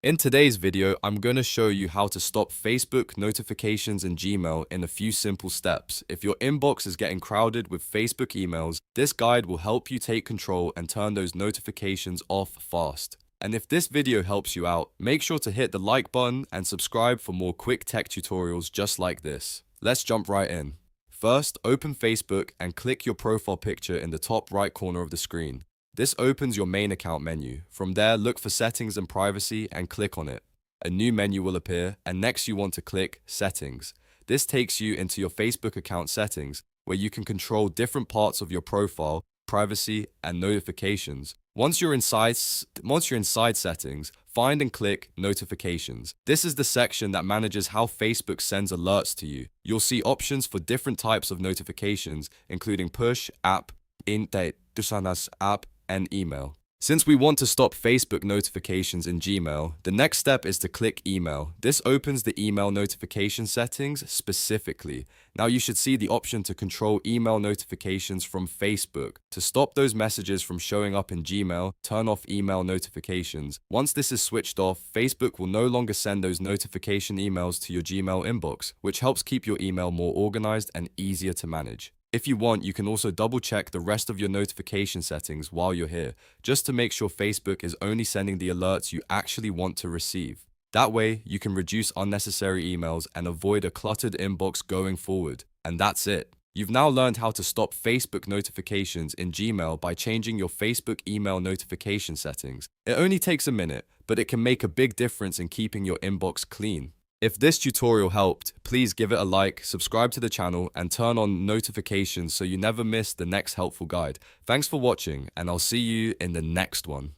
In today's video, I'm going to show you how to stop Facebook notifications in Gmail in a few simple steps. If your inbox is getting crowded with Facebook emails, this guide will help you take control and turn those notifications off fast. And if this video helps you out, make sure to hit the like button and subscribe for more quick tech tutorials just like this. Let's jump right in. First, open Facebook and click your profile picture in the top right corner of the screen. This opens your main account menu. From there, look for Settings and Privacy and click on it. A new menu will appear, and next you want to click Settings. This takes you into your Facebook account settings, where you can control different parts of your profile, privacy, and notifications. Once you're inside settings, find and click Notifications. This is the section that manages how Facebook sends alerts to you. You'll see options for different types of notifications, including push, app, inte, tusanas, app, and email. Since we want to stop Facebook notifications in Gmail, the next step is to click Email. This opens the email notification settings specifically. Now you should see the option to control email notifications from Facebook. To stop those messages from showing up in Gmail, turn off email notifications. Once this is switched off, Facebook will no longer send those notification emails to your Gmail inbox, which helps keep your email more organized and easier to manage. If you want, you can also double check the rest of your notification settings while you're here, just to make sure Facebook is only sending the alerts you actually want to receive. That way, you can reduce unnecessary emails and avoid a cluttered inbox going forward. And that's it. You've now learned how to stop Facebook notifications in Gmail by changing your Facebook email notification settings. It only takes a minute, but it can make a big difference in keeping your inbox clean. If this tutorial helped, please give it a like, subscribe to the channel, and turn on notifications so you never miss the next helpful guide. Thanks for watching, and I'll see you in the next one.